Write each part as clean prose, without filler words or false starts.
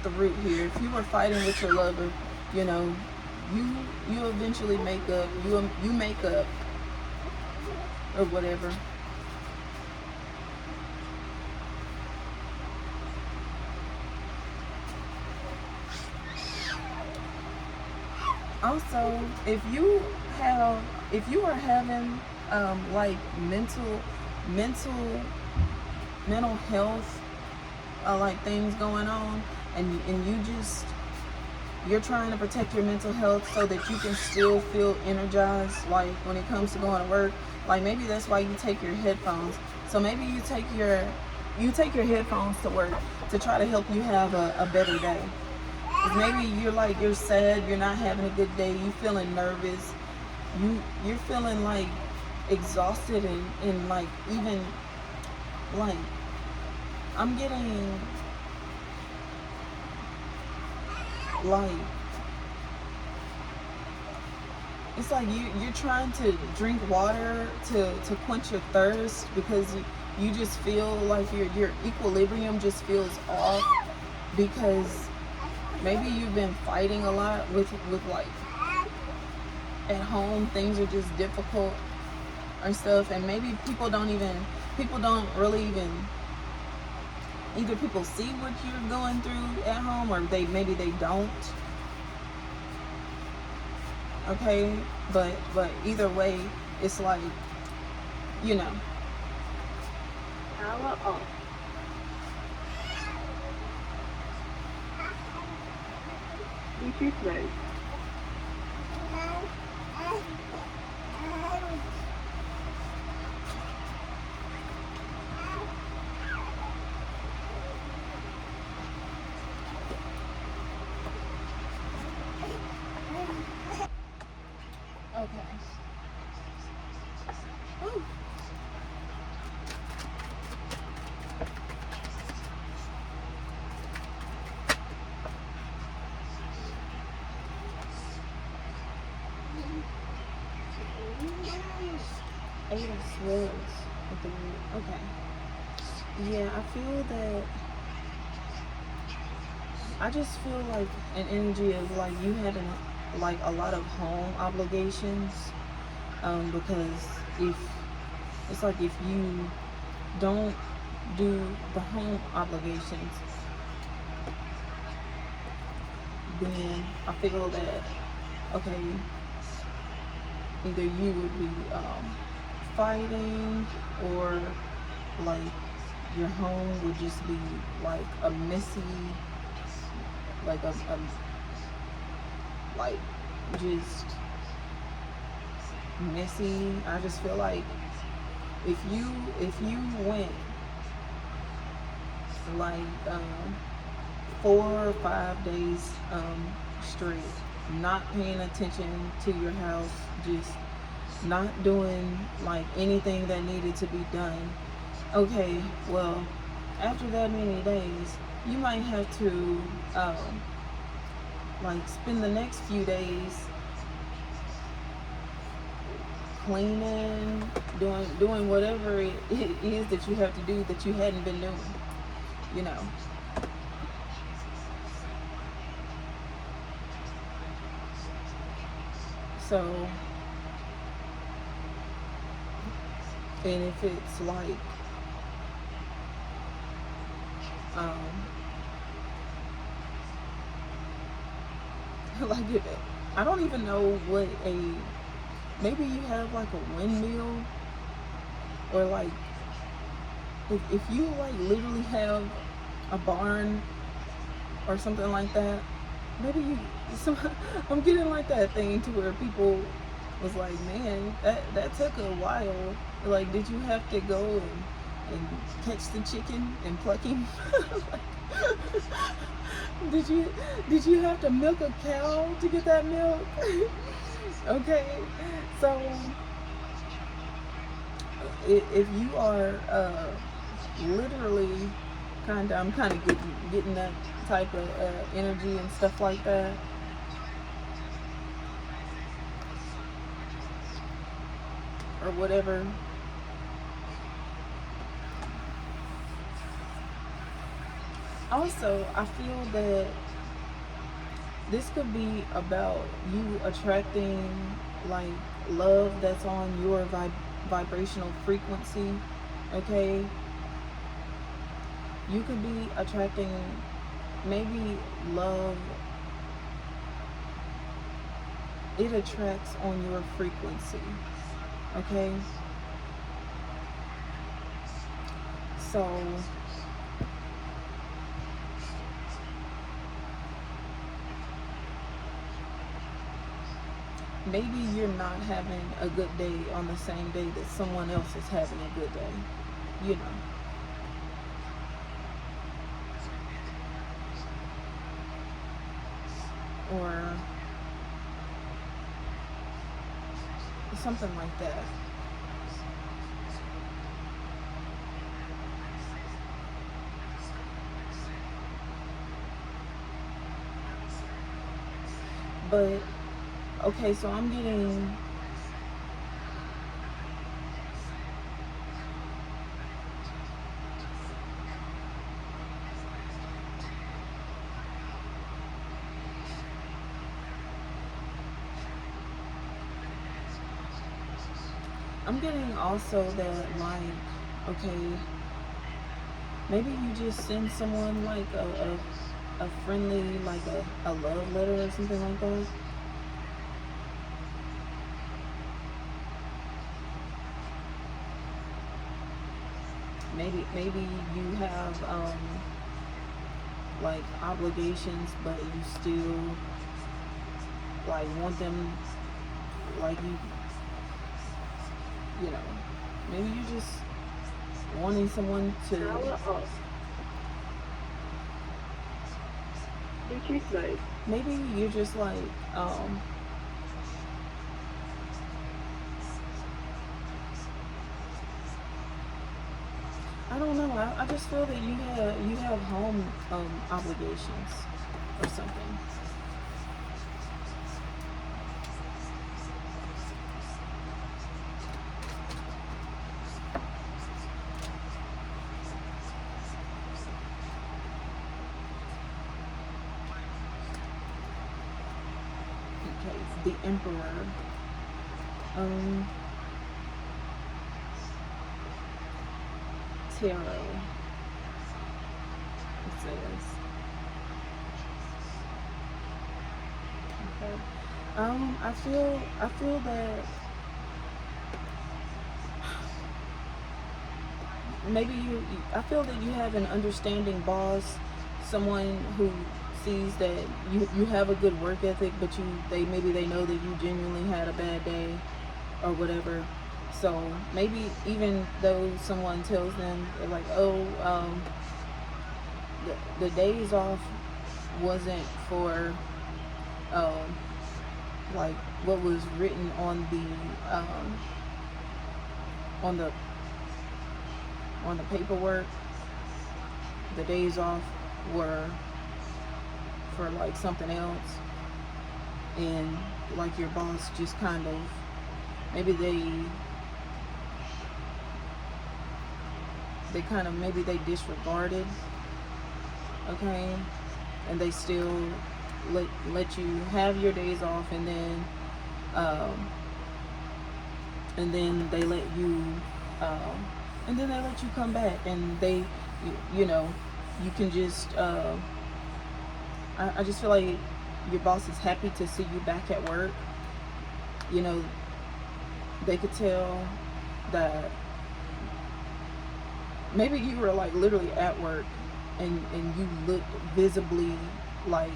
the root here. If you were fighting with your lover, you know, you eventually make up. You make up or whatever. Also, if you are having like mental mental health like things going on, and you're trying to protect your mental health so that you can still feel energized, like when it comes to going to work. Like maybe that's why you take your headphones. So maybe you take your headphones to work to try to help you have a better day. Because maybe you're sad, you're not having a good day, you feeling nervous, you're feeling like exhausted, and like even like I'm getting like it's like you're trying to drink water to quench your thirst, because you just feel like your equilibrium just feels off, because maybe you've been fighting a lot with like at home, things are just difficult or stuff, and maybe people don't really even, either people see what you're going through at home, or maybe they don't. Okay, but either way, it's like, you know. Power off. Bluetooth mode. Okay. Ooh. Eight of Swords with the root. Okay. Yeah, I just feel like an energy of like you having like a lot of home obligations, because if it's like if you don't do the home obligations, then I feel that, okay, either you would be fighting, or like your home would just be like a messy, like a like just messy. I just feel like if you went like 4 or 5 days straight, not paying attention to your house, just not doing like anything that needed to be done, okay, well, after that many days, you might have to like spend the next few days cleaning, doing whatever it is that you have to do that you hadn't been doing, you know. So, and if it's like like I don't even know what maybe you have like a windmill, or like if you like literally have a barn or something like that, maybe I'm getting like that thing to where people was like, man, that took a while. Like, did you have to go and catch the chicken and pluck him? did you have to milk a cow to get that milk? Okay, so if you are literally I'm kind of getting that type of energy and stuff like that. Or whatever. Also, I feel that this could be about you attracting like love that's on your vibrational frequency. Okay, you could be attracting maybe love. It attracts on your frequency. Okay, so maybe you're not having a good day on the same day that someone else is having a good day, you know, or something like that. But okay, so I'm getting also that like, okay, maybe you just send someone like a friendly, like a love letter or something like that. Maybe you have like obligations, but you still like want them, like you know, maybe you just wanting someone to, Power off. Bluetooth mode. maybe you're just like I don't know. I just feel that you have home obligations or something. Okay, the Emperor. Um, Tarot. It says. Okay. I feel that maybe I feel that you have an understanding boss, someone who sees that you have a good work ethic, but they know that you genuinely had a bad day or whatever. So maybe even though someone tells them they're like, oh, the days off wasn't for um, like what was written on the on the paperwork. The days off were for like something else, and like your boss just kind of maybe they kind of maybe they disregarded, okay, and they still let you have your days off, um, and then they let you um, and then they let you come back, and you know, you can just I just feel like your boss is happy to see you back at work. You know, they could tell that maybe you were like literally at work, and you looked visibly like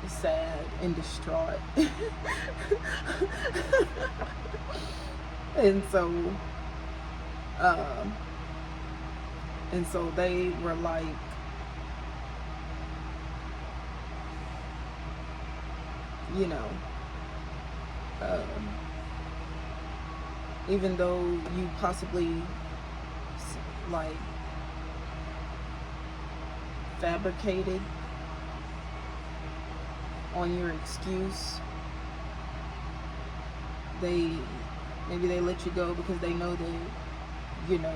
sad and distraught. and so um and so they were like, you know, um, even though you possibly like fabricated on your excuse, they maybe they let you go because they know that, you know,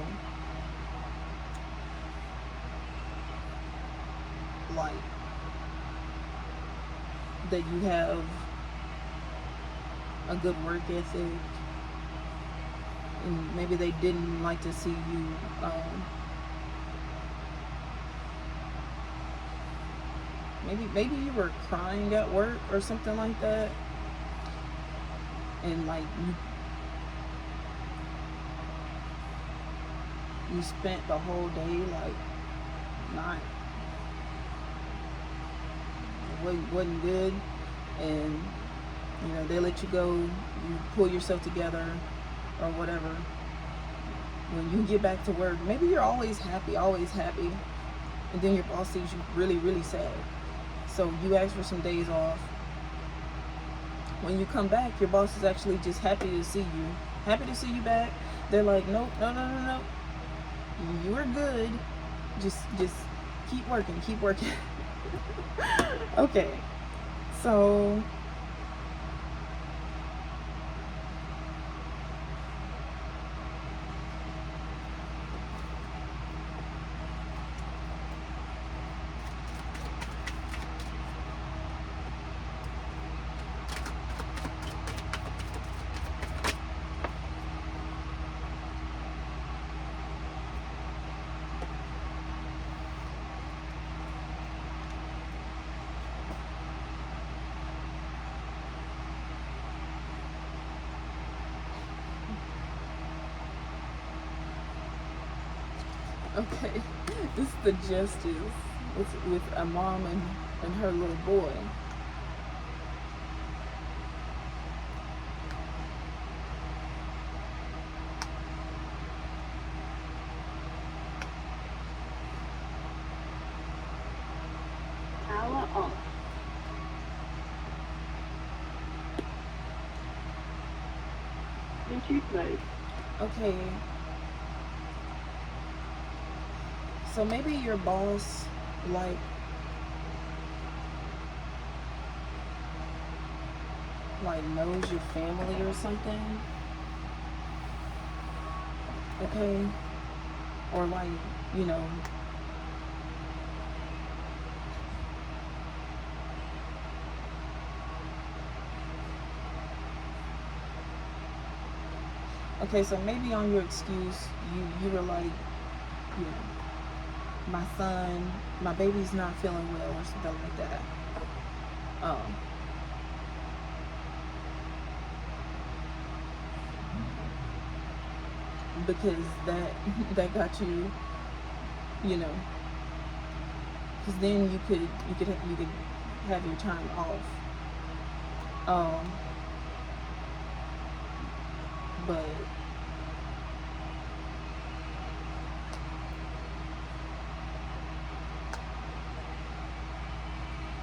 like that you have a good work ethic, and maybe they didn't like to see you maybe you were crying at work or something like that, and like you spent the whole day like not wasn't good, and you know they let you go, you pull yourself together or whatever. When you get back to work, maybe you're always happy, and then your boss sees you really, really sad. So you ask for some days off. When you come back, your boss is actually just happy to see you back. They're like, nope, no. You are good. Just keep working. Okay. So okay, this is the gist is with a mom and her little boy. Power off. Bluetooth mode. Okay. So maybe your boss like knows your family or something. Okay? Or like, you know, okay, so maybe on your excuse you were like, you know, my baby's not feeling well or something like that. Because that got you, you know, because then you could have your time off.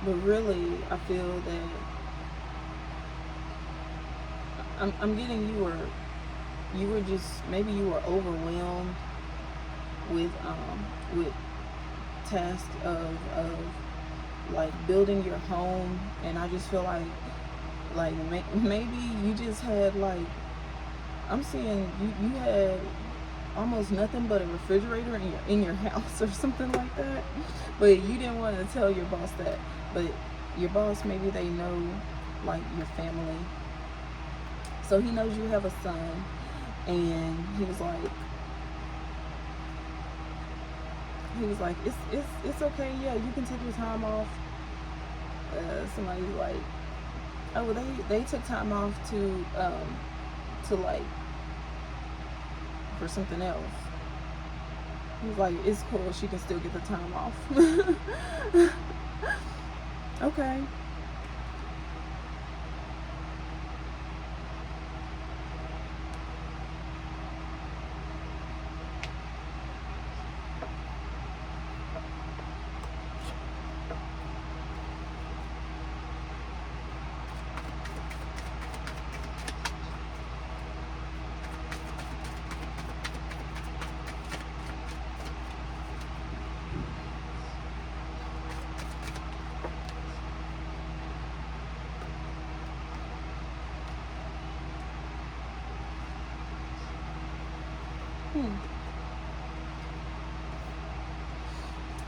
But really, I feel that I'm getting you were just, maybe you were overwhelmed with tasks of like building your home, and I just feel like maybe you just had like, I'm seeing you had almost nothing but a refrigerator in your house or something like that, but you didn't want to tell your boss that. But your boss, maybe they know like your family, so he knows you have a son, and he was like it's okay, yeah, you can take your time off. Somebody's like, oh, they took time off to like for something else. He was like, it's cool, she can still get the time off. Okay.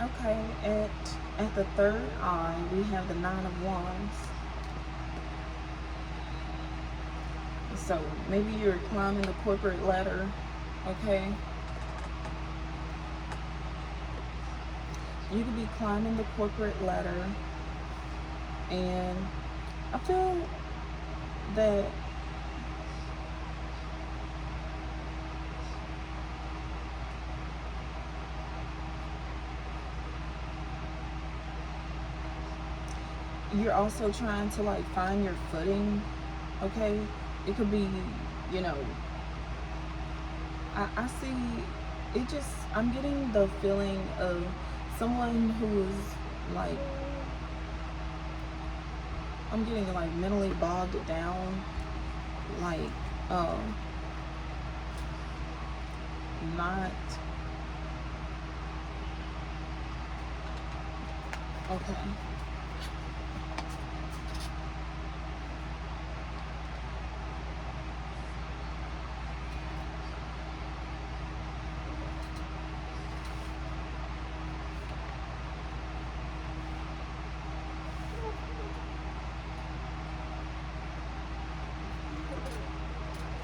Okay, at at the third eye, we have the Nine of Wands. So maybe you're climbing the corporate ladder, okay? You could be climbing the corporate ladder, and I feel that you're also trying to like find your footing, okay? It could be, you know, I see it just, I'm getting the feeling of someone who's like, I'm getting like mentally bogged down, like, not, okay.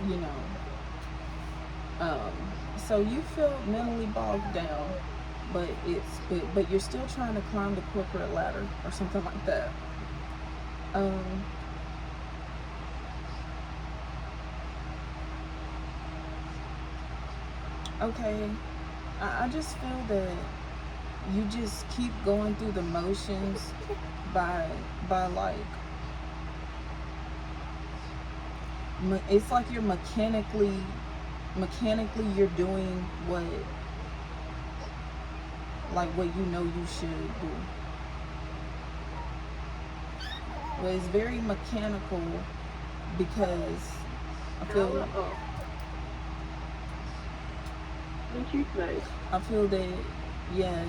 You know, so you feel mentally bogged down, but but you're still trying to climb the corporate ladder or something like that. Okay, I just feel that you just keep going through the motions by like, it's like you're mechanically you're doing what you know you should do. But it's very mechanical because I feel that, yeah,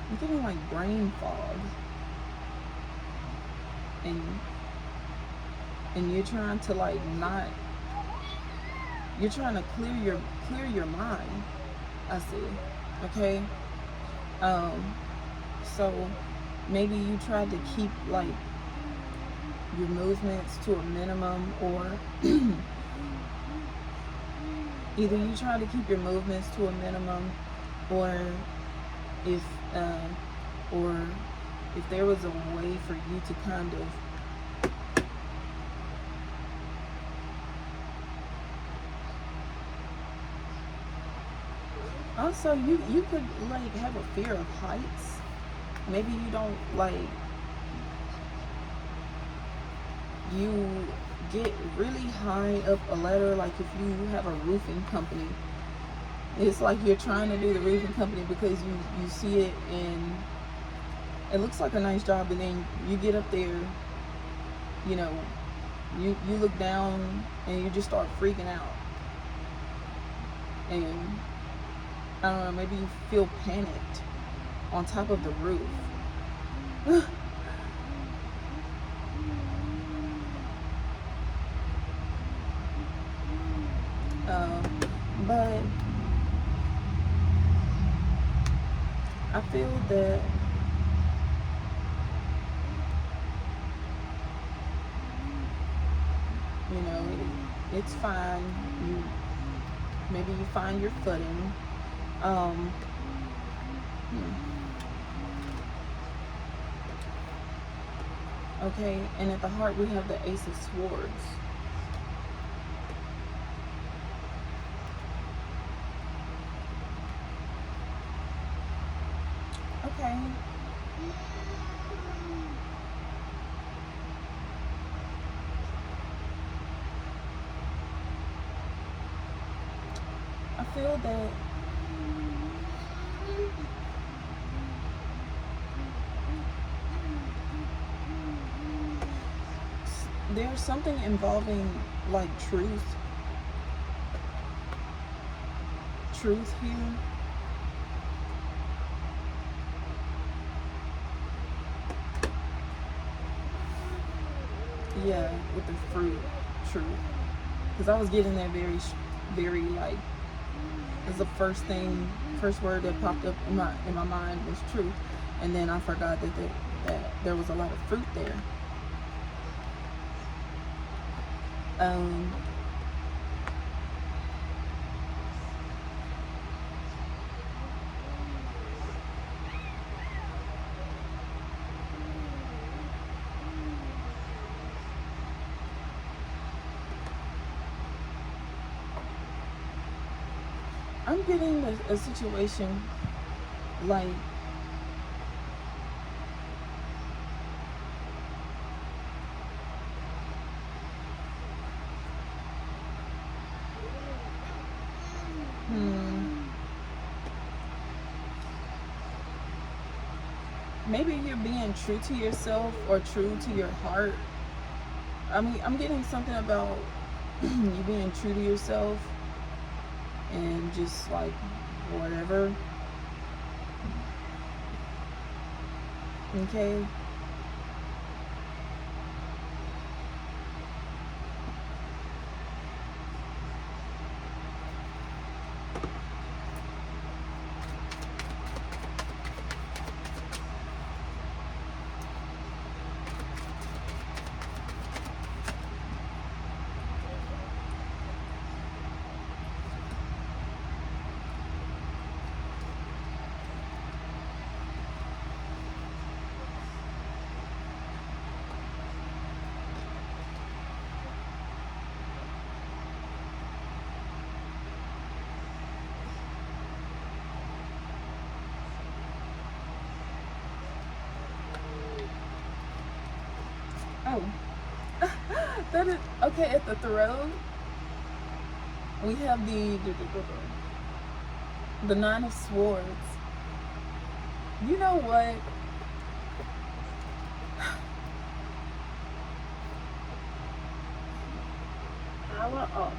you're getting like brain fog, and you're trying to like not, you're trying to clear your mind, I see, okay? So maybe you tried to keep like your movements to a minimum, or either you try to keep your movements to a minimum, or if there was a way for you to kind of also, you could like have a fear of heights. Maybe you don't like, you get really high up a ladder, like if you have a roofing company, it's like you're trying to do the roofing company because you see it and it looks like a nice job, and then you get up there, you know, you look down and you just start freaking out, and I don't know, maybe you feel panicked on top of the roof. But I feel that you know, it's fine. Maybe you find your footing. Okay, and at the heart we have the Ace of Swords. Okay. I feel that there's something involving like truth here. Yeah, with the fruit, truth. Because I was getting that very like is the first word that popped up in my mind was truth, and then I forgot that there was a lot of fruit there. Um, I'm getting a situation like maybe you're being true to yourself or true to your heart. I mean, I'm getting something about you being true to yourself and just like whatever. Okay. Oh, that is okay. At the throat, we have the Nine of Swords. You know what? Power off.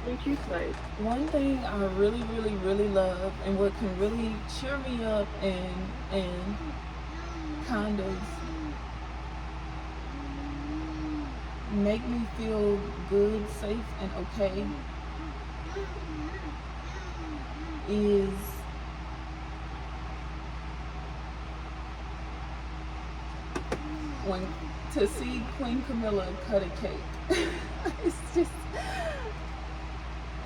Bluetooth mode. One thing I really, really, really love, and what can really cheer me up and kind of make me feel good, safe, and okay, is when to see Queen Camilla cut a cake.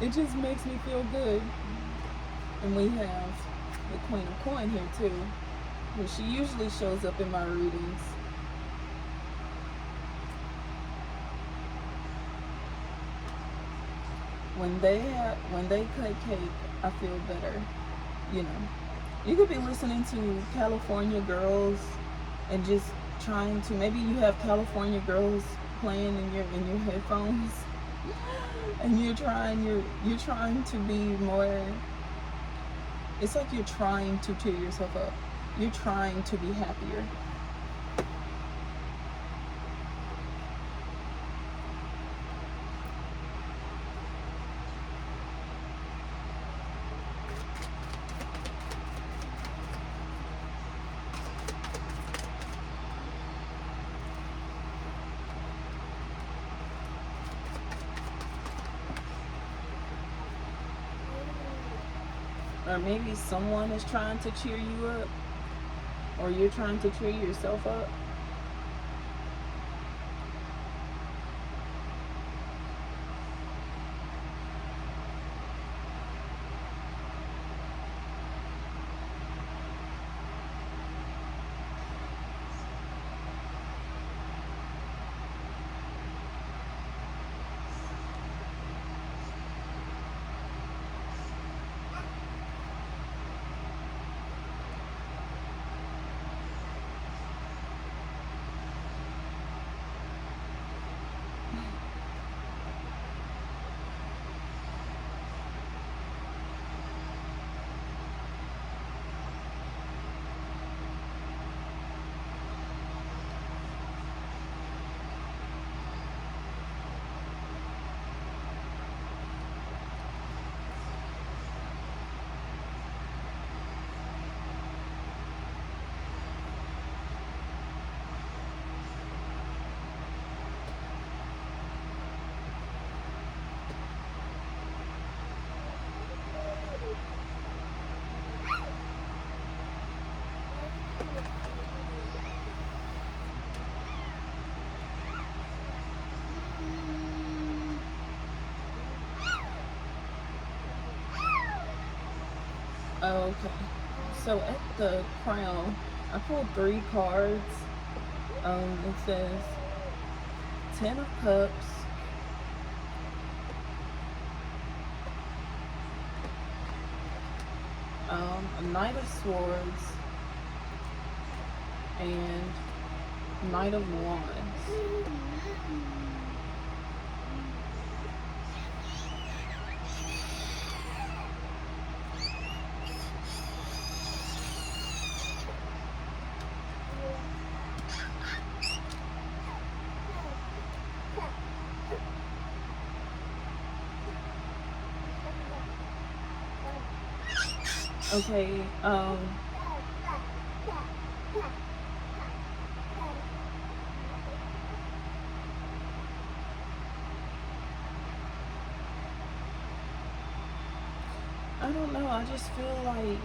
It just makes me feel good. And we have the Queen of Coin here too, and she usually shows up in my readings. When they cut cake, I feel better. You know, you could be listening to California Girls and just trying to, maybe you have California Girls playing in your headphones, and you're trying to be more. It's like you're trying to cheer yourself up. You're trying to be happier. Or maybe someone is trying to cheer you up, or you're trying to cheer yourself up. Okay. So at the crown, I pulled 3 cards. It says 10 of Cups, a Knight of Swords, and Knight of Wands. Okay, I don't know. I just feel like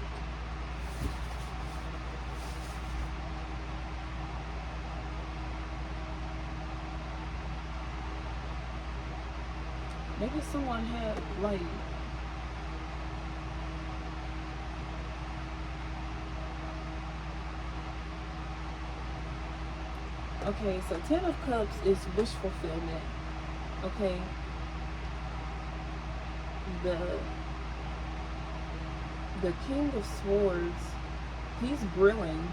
maybe someone had like okay, so 10 of Cups is wish fulfillment. Okay, the the King of Swords, he's grilling.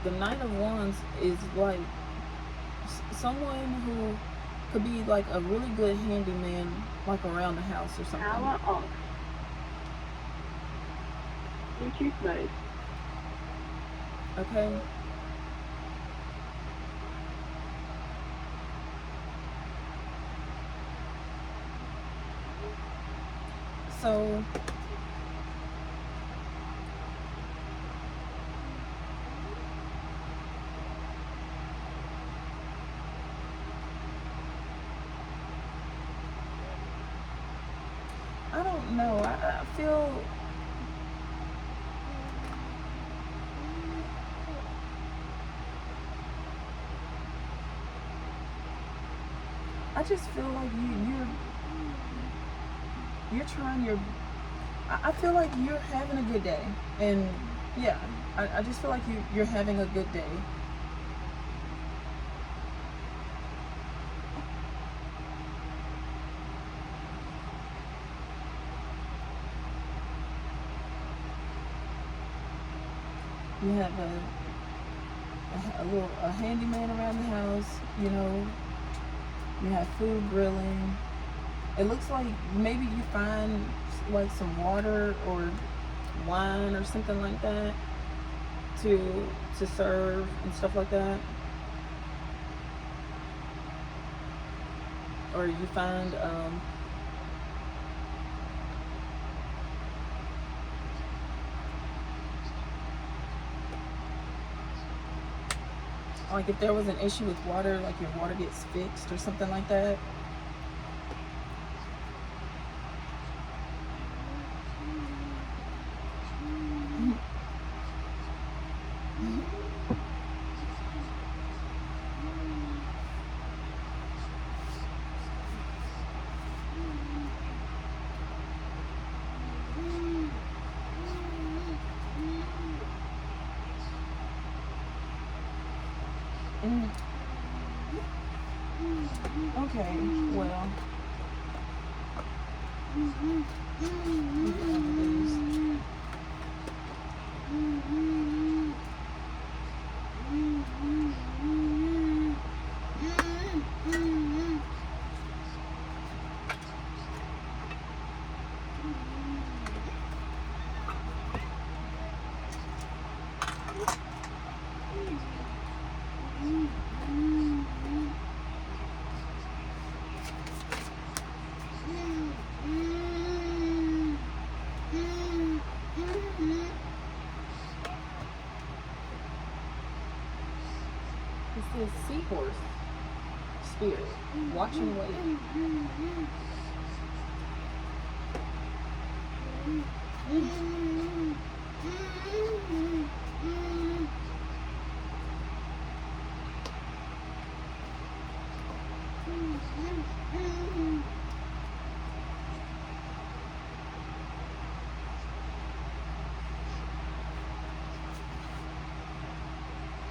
The Knight of Wands is like someone who could be like a really good handyman, like around the house or something. Power off. Bluetooth mode. Okay. So I don't know. I feel I just feel like you're trying your I feel like you're having a good day. And yeah, I just feel like you're having a good day. You have a handyman around the house, you know, you have food grilling. It looks like maybe you find like some water or wine or something like that to serve and stuff like that. Or you find like if there was an issue with water, like your water gets fixed or something like that. Mm. Okay, well, we get all of these. It says seahorse spirit. Watch and wait.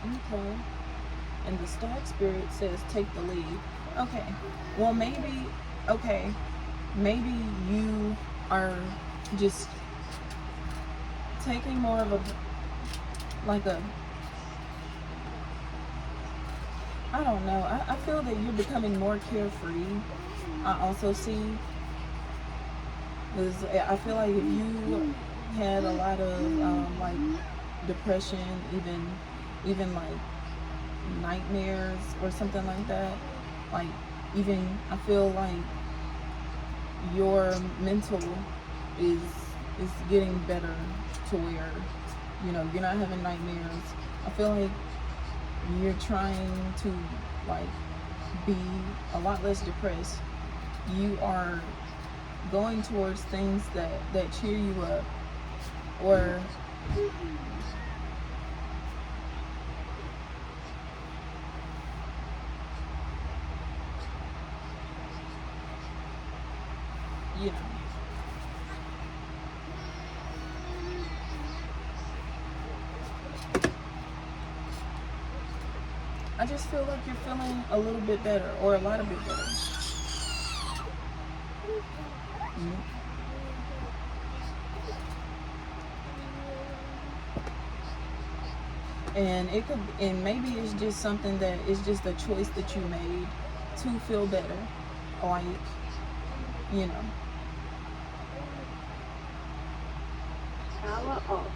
Okay. And the stag spirit says take the lead. Okay. Well, maybe, okay, maybe you are just taking more of a, like a, I don't know. I feel that you're becoming more carefree. I also see, because I feel like if you had a lot of like depression, even like nightmares or something like that, like even I feel like your mental is is getting better to where you're not having nightmares. I feel like you're trying to like be a lot less depressed. You are going towards things that cheer you up, or you know I just feel like you're feeling a little bit better, or a lot of bit better. Mhm. And it could, and maybe it's just something that is just a choice that you made to feel better, like you know. Power off.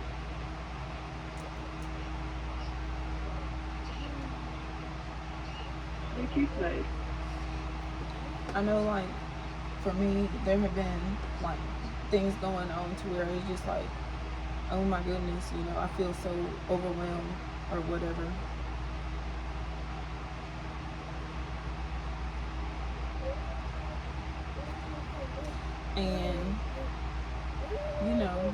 Bluetooth mode. I know, like for me, there have been like things going on to where it's just like, oh my goodness, I feel so overwhelmed or whatever. And you know,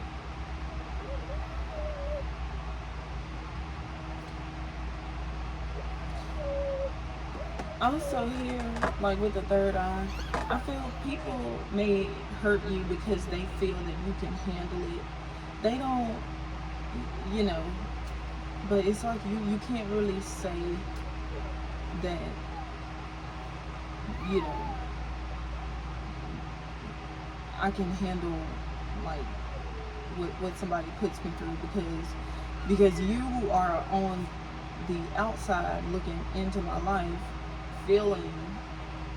also here, like with the third eye, I feel people may hurt you because they feel that you can handle it. They don't, you know, but it's like you can't really say that, you know, I can handle like what somebody puts me through, because you are on the outside looking into my life, feeling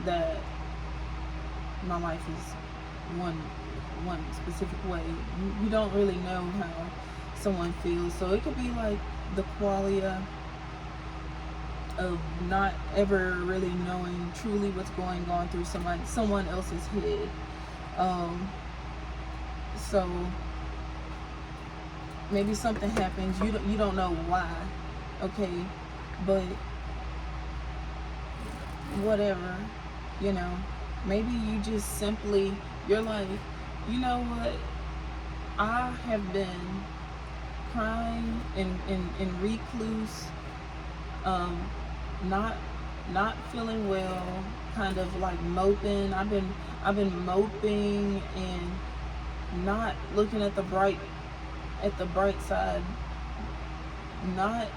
that my life is one specific way. You don't really know how someone feels, so it could be like the qualia of not ever really knowing truly what's going on through someone else's head. Um, so maybe something happens, you don't know why, okay, but whatever, you know. Maybe you just simply, you're like, you know what, I have been crying in recluse, um, not not feeling well, kind of like moping. I've been moping and not looking at the bright side. Not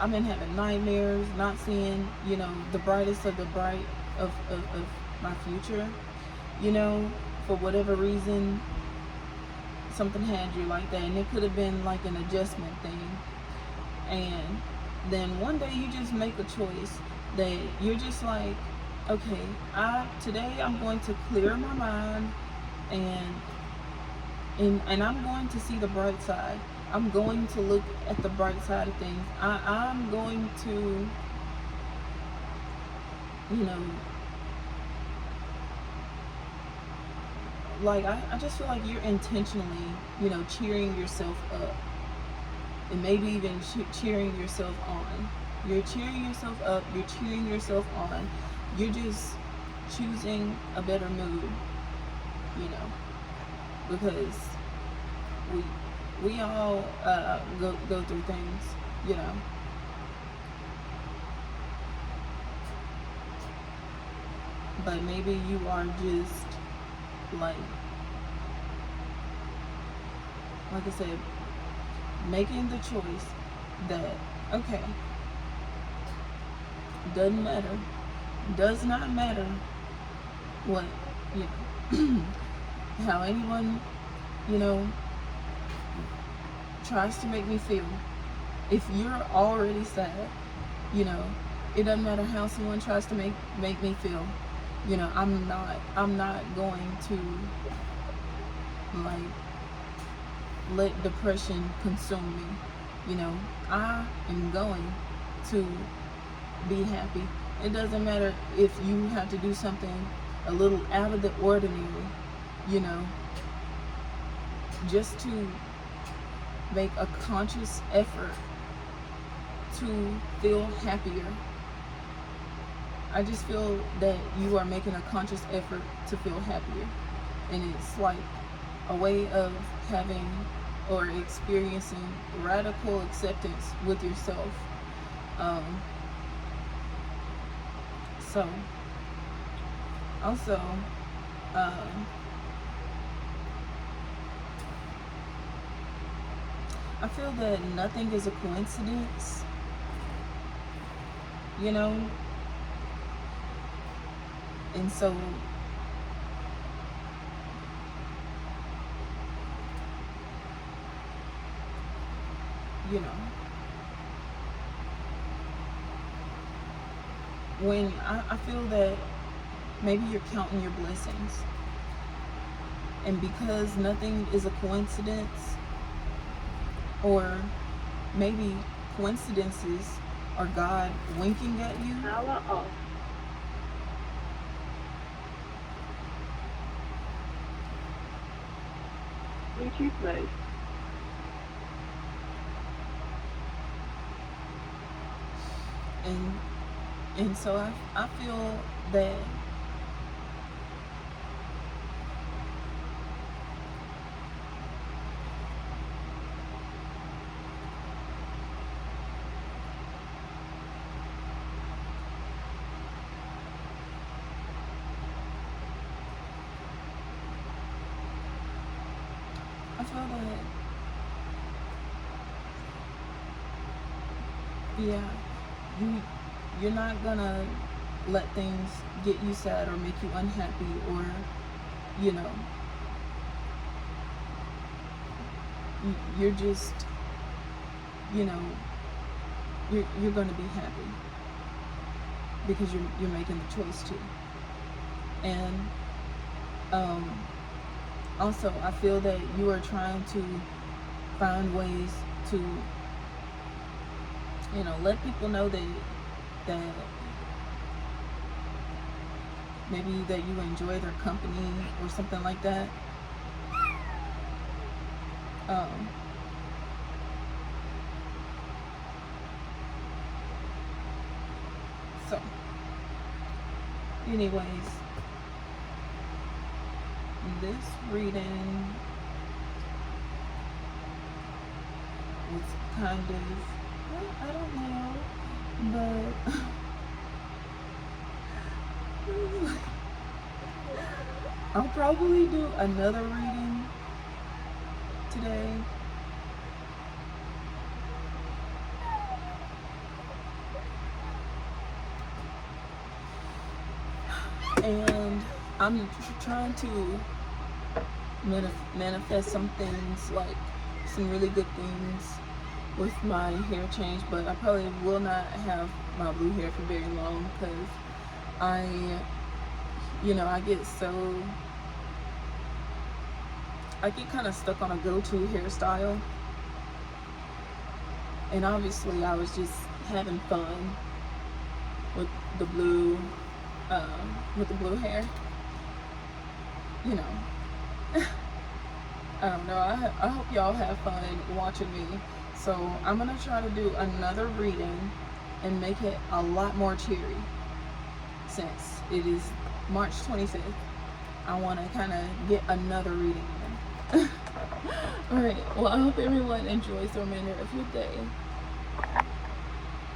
I've been having nightmares, not seeing, the brightest of the bright of my future. You know, for whatever reason, something had you like that, and it could have been like an adjustment thing. And then one day you just make a choice that you're just like, okay, today I'm going to clear my mind, and and I'm going to see the bright side. I'm going to look at the bright side of things. I'm going to, you know, like I just feel like you're intentionally, cheering yourself up, and maybe even cheering yourself on. You're cheering yourself up, you're cheering yourself on. You're just choosing a better mood, you know, because we all go through things, you know. But maybe you are just like I said, making the choice that, okay, Doesn't matter. Does not matter what, you know, how anyone, you know, tries to make me feel. If you're already sad, you know, it doesn't matter how someone tries to make me feel. You know, I'm not going to like let depression consume me. You know, I am going to be happy. It doesn't matter if you have to do something a little out of the ordinary, you know, just to make a conscious effort to feel happier. I just feel that you are making a conscious effort to feel happier. And it's like a way of having or experiencing radical acceptance with yourself. So, also, I feel that nothing is a coincidence, you know, and so you know, when I feel that maybe you're counting your blessings, and because nothing is a coincidence, or maybe coincidences are God winking at you. Power off. Bluetooth mode. And so I feel that yeah, you're not gonna let things get you sad or make you unhappy, or you know, you're just, you know, you're gonna be happy because you're making the choice to. And also I feel that you are trying to find ways to, you know, let people know that maybe that you enjoy their company or something like that. So anyways, this reading was kind of, well, I don't know, but I'll probably do another reading today. And I'm trying to manifest some things, like some really good things with my hair change, but I probably will not have my blue hair for very long because I get kind of stuck on a go-to hairstyle, and obviously I was just having fun with the blue hair, you know. I don't know, I hope y'all have fun watching me. So I'm gonna try to do another reading and make it a lot more cheery, since it is March 25th. I want to kind of get another reading in. Alright, well, I hope everyone enjoys the remainder of your day.